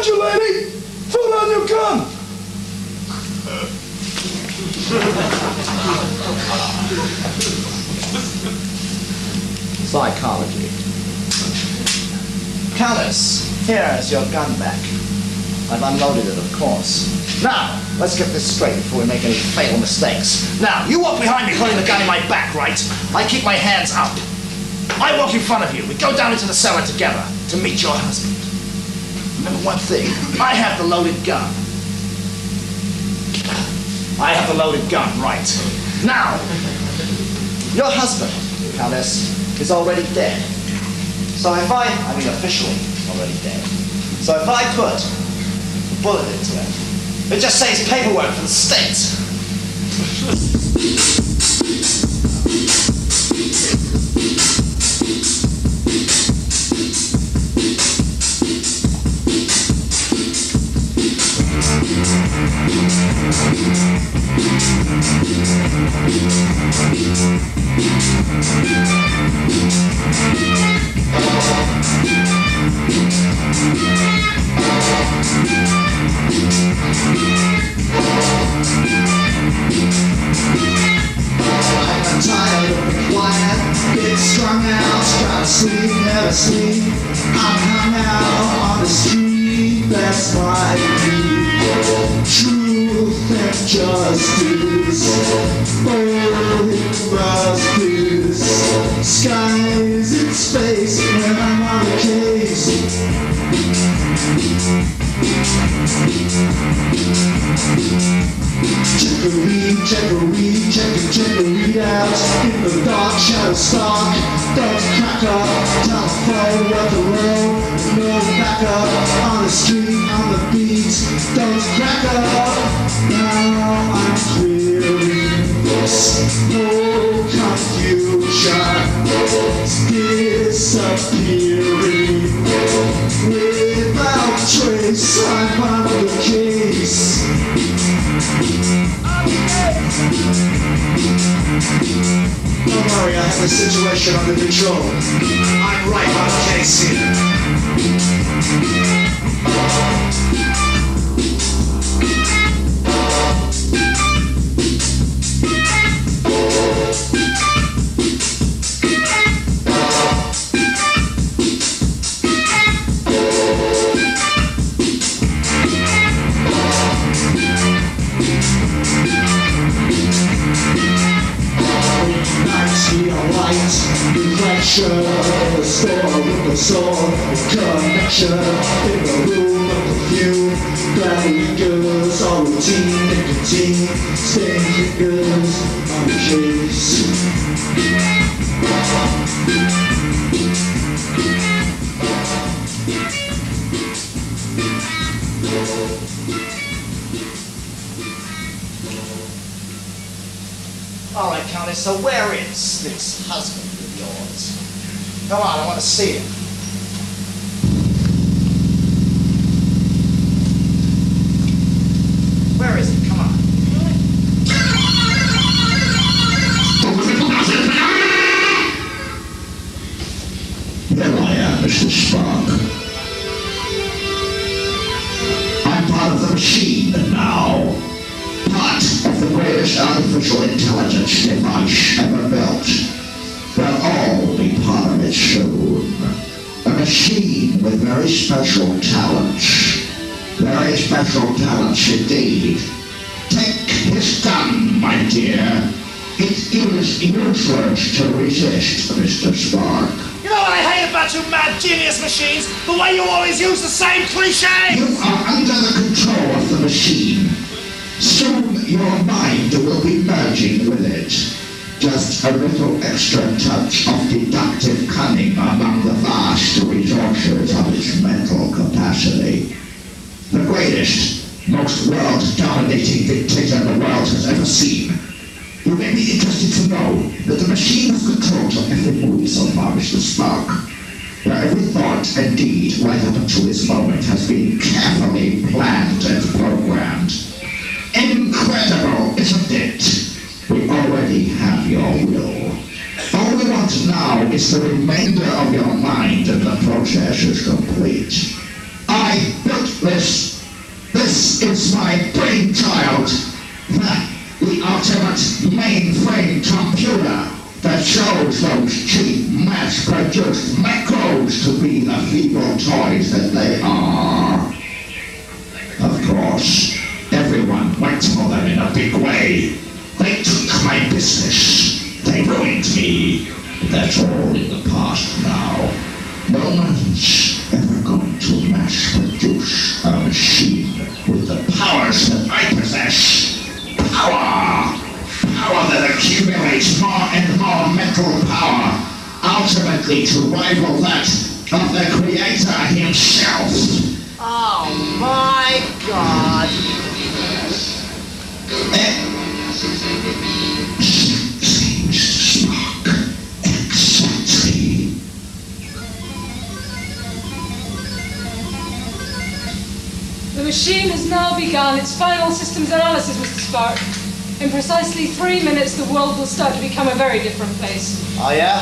behind you, lady! Pull on your gun! Psychology. Countess, here's your gun back. I've unloaded it, of course. Now, let's get this straight before we make any fatal mistakes. Now, you walk behind me holding the gun in my back, right? I keep my hands up. I walk in front of you. We go down into the cellar together to meet your husband. Remember one thing, I have the loaded gun. I have the loaded gun, right. Now, your husband, Countess, is already dead. So if I mean officially already dead. So if I put a bullet into him, it just saves paperwork for the state. I'm tired of the quiet, get strung out, try to sleep, never sleep. I'm hung out on the street, that's my creed. Truth and justice, oh, it must be. Skies in space when I'm on the case. Check the read out. In the dark, shadow stalk. Don't crack up, telephone, what the road. No backup, on the street, on the beat. Don't crack up, now I'm clearing this. No confusion, disappearing. Without trace, I'm on the case. Don't worry, I have the situation under control. I'm right on the case here. Reflection in the store with the soul, connection in the room of perfume. Gravity goes all routine, nicotine, staying fingers on the case. All right, Countess, so where is this husband of yours? Come on, I want to see him. Where is he? Come on. Here I am, Mr. Spark. I'm part of the machine now. Part of the greatest artificial intelligence device ever built. They'll all be part of it soon. A machine with very special talents. Very special talents indeed. Take his gun, my dear. It is useless to resist, Mr. Spark. You know what I hate about you mad genius machines? The way you always use the same cliché! You are under the control of the machine. Soon your mind will be merging with it. Just a little extra touch of deductive cunning among the vast resources of its mental capacity. The greatest, most world-dominating dictator the world has ever seen. You may be interested to know that the machine has control of every move so far, Mr. Spark. Every thought and deed right up until this moment has been carefully planned and programmed. Incredible, isn't it? We already have your will. All we want now is the remainder of your mind, and the process is complete. I built this mainframe computer that shows those cheap, mass-produced macros to be the feeble toys that they are. Of course, everyone waits for them in a big way. They took my business. They ruined me. That's all in the past now. No one's ever going to mass-produce a machine with the powers that I possess. Power! Power that accumulates more and more mental power, ultimately to rival that of the Creator himself. Oh my God! Spark. Exactly. The machine has now begun its final systems analysis, Mr. Spark. In precisely 3 minutes, the world will start to become a very different place. Oh, yeah?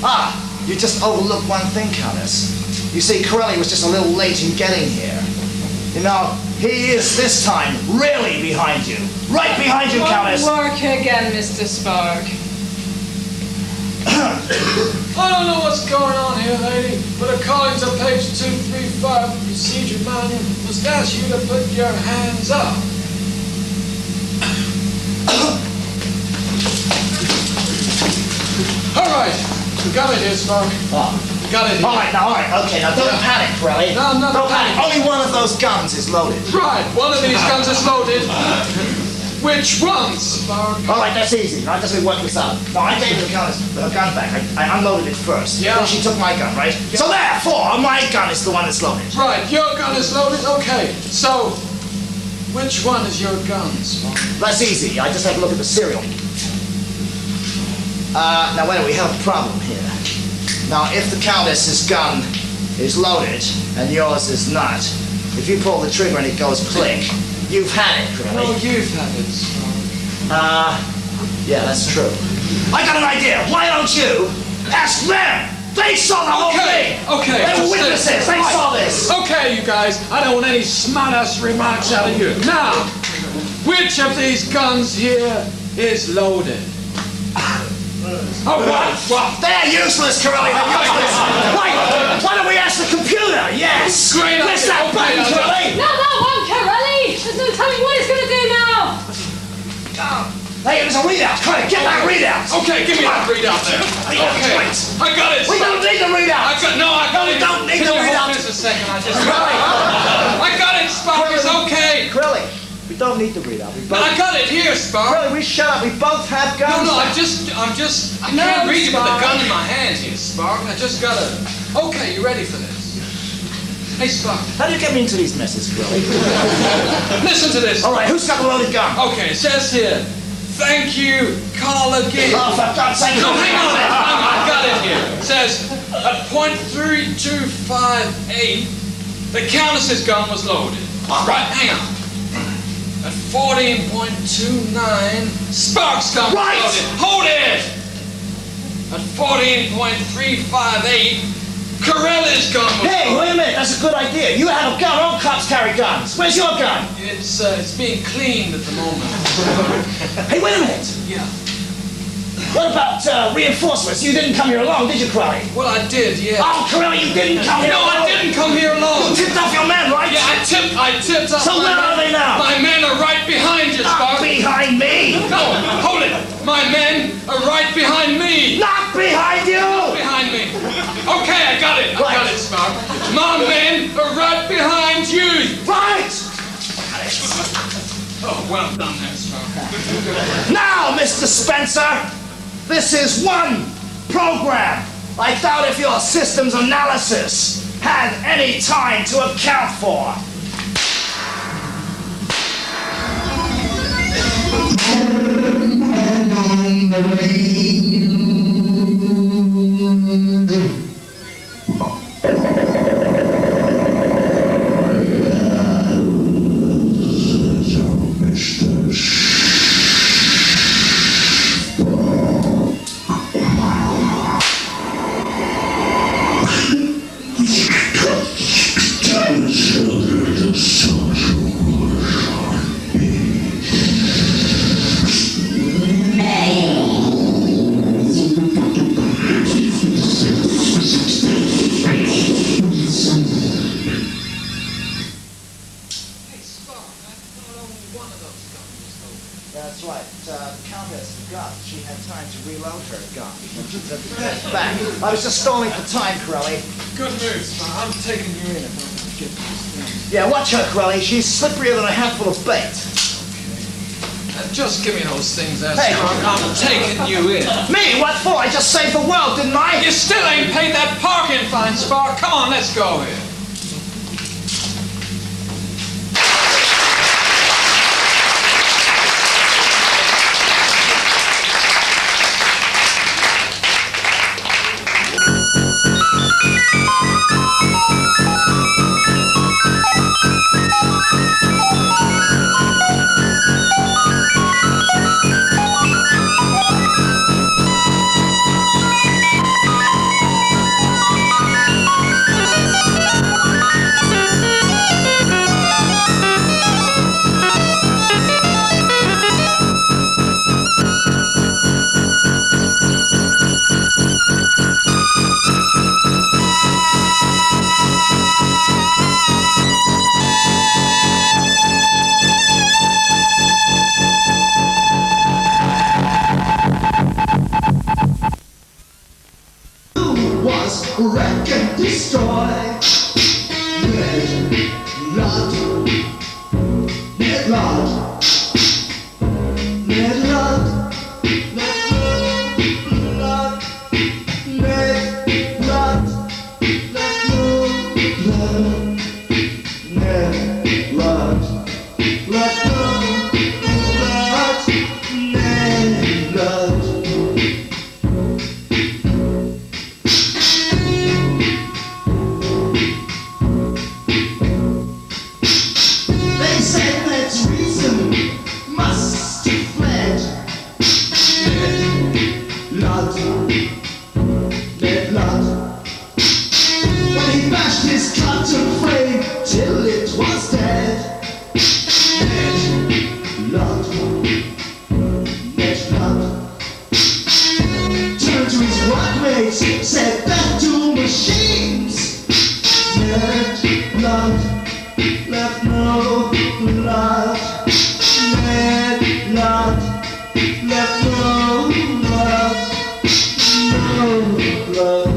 Ah, you just overlooked one thing, Countess. You see, Corelli was just a little late in getting here. You know, he is this time really behind you. Right behind you, Countess. Work again, Mr. Spark. I don't know what's going on here, lady, but according to page 235 of the procedure manual, must ask you to put your hands up. All right, we got it here, Spark. Oh. We got it here. All right, okay, now don't panic, Corelli. No, I'm not Don't panic. panicking. Only one of those guns is loaded. Right, one of these guns is loaded. Which one, Spark? All right, that's easy. Now, just work this out. No, I gave the Countess the gun back. I unloaded it first. Yeah. Then she took my gun, right? Yeah. So therefore, my gun is the one that's loaded. Right, your gun is loaded? Okay, so which one is your gun, Spark? That's easy. I just have to look at the serial. Now wait a minute, we have a problem here. Now, if the Countess's gun is loaded and yours is not, if you pull the trigger and it goes click, you've had it, really. No, you've had it, Spark. Yeah, that's true. I got an idea. Why don't you ask them? They saw the whole thing. Okay. They were witnesses. They saw this. Okay, you guys. I don't want any smart-ass remarks out of you. Now, which of these guns here is loaded? Oh, what? They're useless, Corelli. They're useless. Why don't we ask the computer? Yes. Great Press idea. that button, Corelli. No, that one, Corelli! There's no telling what it's going to do now! Hey, there's a readout. Come on, get that readout. Okay, give me that readout there. Okay, I got it. We don't need the readout. I got it. We don't need the readout. Just a second. I got it, Spark. It's okay. Corelli, we don't need the readout. I got it here, Spark. Corelli, we shut up. We both have guns. No, I can't read it with the gun in my hand here, Spark. I just gotta. Okay, you ready for this? Hey, Spark. How do you get me into these messes, Corelli? Listen to this. All right, who's got the loaded gun? Okay, it says here. Thank you, Carl again. Oh, for God's sake. No, hang on. I got it here. It says, at .3258, the Countess's gun was loaded. Right, hang on. At 14.29, Spark's gun was loaded. Hold it! At 14.358, Corelli's gun was Hey, loaded. wait a minute. That's a good idea. You have a gun. All cops carry guns. Where's your gun? It's being cleaned at the moment. Hey, wait a minute. Yeah. What about reinforcements? You didn't come here alone, did you, Corelli? Well, I did, yeah. Oh, Corelli, you didn't come here No, alone. I didn't come here alone. You tipped off your men, right? Yeah, I tipped up. So where are they now? My men are right behind you, Not Spark. behind me. No, hold it. My men are right behind me. Not behind you. Behind me. Okay, I got it. I got it, Spark. My men are right behind you. Right. Oh, well done there, Spark. Now, Mr. Spencer, this is one program. I doubt if your systems analysis had any time to account for. Back. I was just stalling for time, Corelli. Good news. I'm taking you in if I can get these things. Yeah, watch her, Corelli. She's slipperier than a handful of bait. Just give me those things, there, Hey. I'm taking you in. Me? What for? I just saved the world, didn't I? You still ain't paid that parking fine, Spark. Come on, let's go here. Wreck and destroy. Red Lord, Red Lord, Red Lord, Red Lord, said back to machines. Let love, let no love. Let love, let no love. No love.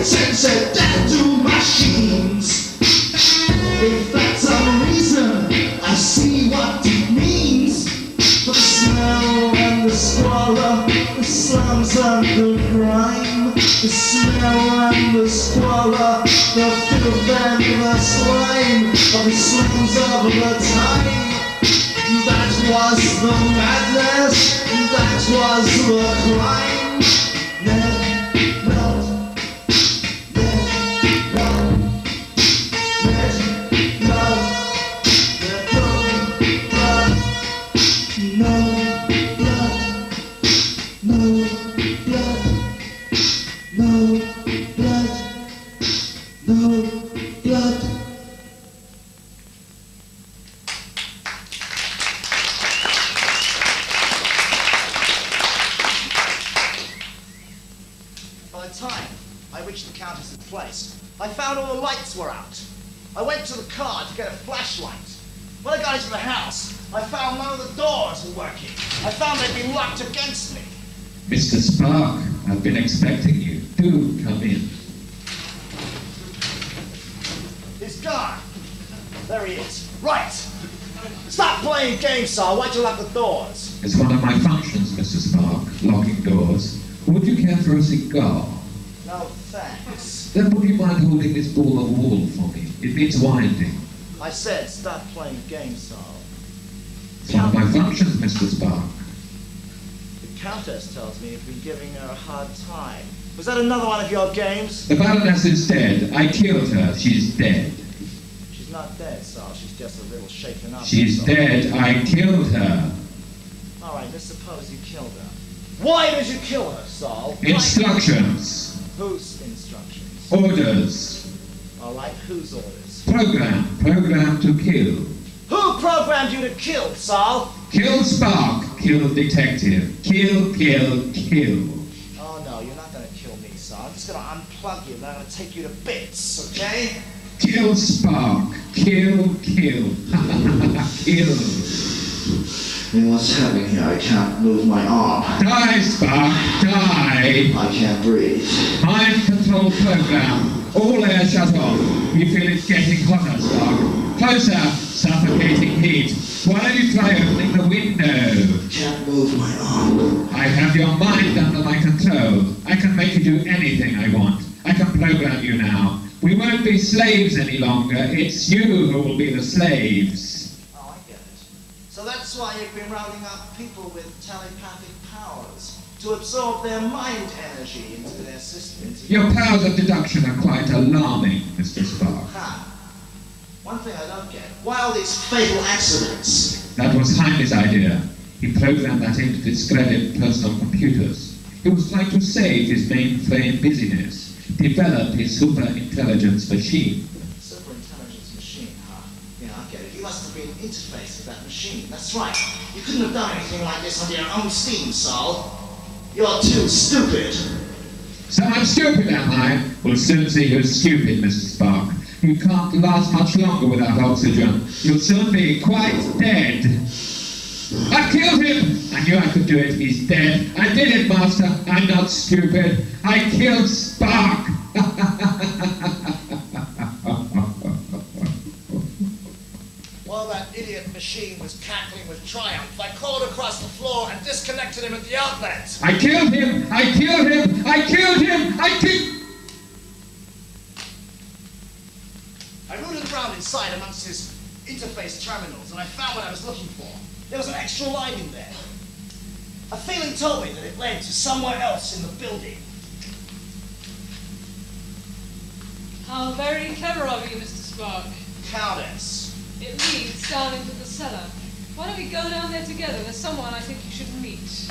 And said that to machines. If that's some reason, I see what it means. For the smell and the squalor, the slums and the crime. The smell and the squalor, the filth and the slime of the slums of the time. That was the madness, that was the crime. I found all the lights were out. I went to the car to get a flashlight. When I got into the house, I found none of the doors were working. I found they'd been locked against me. Mr. Spark, I've been expecting you. Do come in. He's gone. There he is. Right. Stop playing games, sir. Why'd you lock the doors? It's one of my functions, Mr. Spark, locking doors. Would you care for a cigar? No, thanks. Then would you mind holding this ball of wool for me? It needs winding. I said stop playing games, sir. It's one of my functions, Mr. Spark. The Countess tells me you've been giving her a hard time. Was that another one of your games? The Baroness is dead. I killed her. She's dead. She's not dead, Saul. She's just a little shaken up. She's dead. I killed her. All right, let's suppose you killed her. Why did you kill her, Saul? Instructions. Whose instructions? Orders. All right, whose orders? Program to kill. Who programmed you to kill, Saul? Kill Spark. Kill detective. Kill. Oh, no, you're not going to kill me, Saul. I'm just going to unplug you and I'm going to take you to bits, okay? Kill Spark. Kill. Kill. What's happening here? I can't move my arm. Die, Spark. Die. I can't breathe. Mind control program. All air shut off. You feel it getting hotter, Spark. Closer. Suffocating heat. Why don't you try opening the window? Can't move my arm. I have your mind under my control. I can make you do anything I want. I can program you now. We won't be slaves any longer. It's you who will be the slaves. Oh, I get it. So that's why you've been rounding up people with telepathic powers to absorb their mind energy into their system. Your powers of deduction are quite alarming, Mr. Spark. Ha! One thing I don't get. Why all these fatal accidents? That was Heine's idea. He programmed that in to discredit personal computers. He was trying to save his mainframe busyness, develop his super-intelligence machine. Super-intelligence machine, huh? Yeah, I get it. You must have been interfaced with that machine. That's right. You couldn't have done anything like this on your own steam, Saul. You're too stupid. So I'm stupid, am I? We'll soon see who's stupid, Mr. Spark. You can't last much longer without oxygen. You'll soon be quite dead. I killed him! I knew I could do it. He's dead. I did it, Master. I'm not stupid. I killed Spark. While that idiot machine was cackling with triumph, I crawled across the floor and disconnected him at the outlet. I killed him! I killed him! I killed him! I rooted around inside amongst his interface terminals and I found what I was looking for. There was an extra line in there. A feeling told me that it led to somewhere else in the building. How very clever of you, Mr. Spark. Countess. It leads down into the cellar. Why don't we go down there together? There's someone I think you should meet.